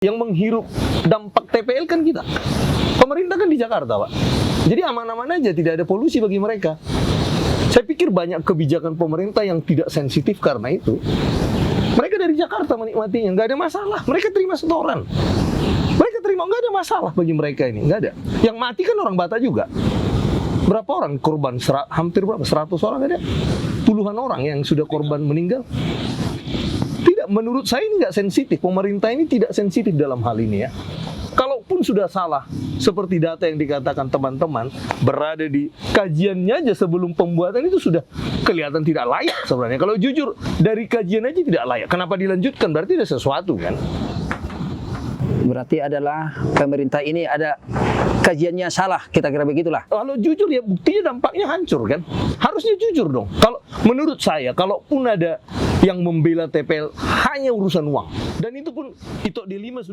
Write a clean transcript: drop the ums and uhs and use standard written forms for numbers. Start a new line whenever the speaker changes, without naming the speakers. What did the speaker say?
Yang menghirup dampak TPL kan kita. Pemerintah kan di Jakarta, Pak. Jadi aman-aman aja, tidak ada polusi bagi mereka. Saya pikir banyak kebijakan pemerintah yang tidak sensitif karena itu. Mereka dari Jakarta menikmatinya, nggak ada masalah. Mereka terima setoran. Mereka terima, nggak ada masalah bagi mereka ini, nggak ada. Yang mati kan orang Batak juga. Berapa orang korban? Hampir berapa? 100 orang ada? Puluhan orang yang sudah korban meninggal. Tidak, menurut saya ini nggak sensitif. Pemerintah ini tidak sensitif dalam hal ini ya. Kalaupun sudah salah, seperti data yang dikatakan teman-teman, berada di kajiannya aja sebelum pembuatan itu sudah kelihatan tidak layak sebenarnya. Kalau jujur, dari kajian aja tidak layak. Kenapa dilanjutkan? Berarti ada sesuatu kan?
Berarti adalah pemerintah ini ada kajiannya salah, kita kira begitulah.
Kalau jujur ya buktinya dampaknya hancur kan. Harusnya jujur dong. Kalau menurut saya, kalaupun ada yang membela TPL hanya urusan uang, dan itu pun itu di 5 sudah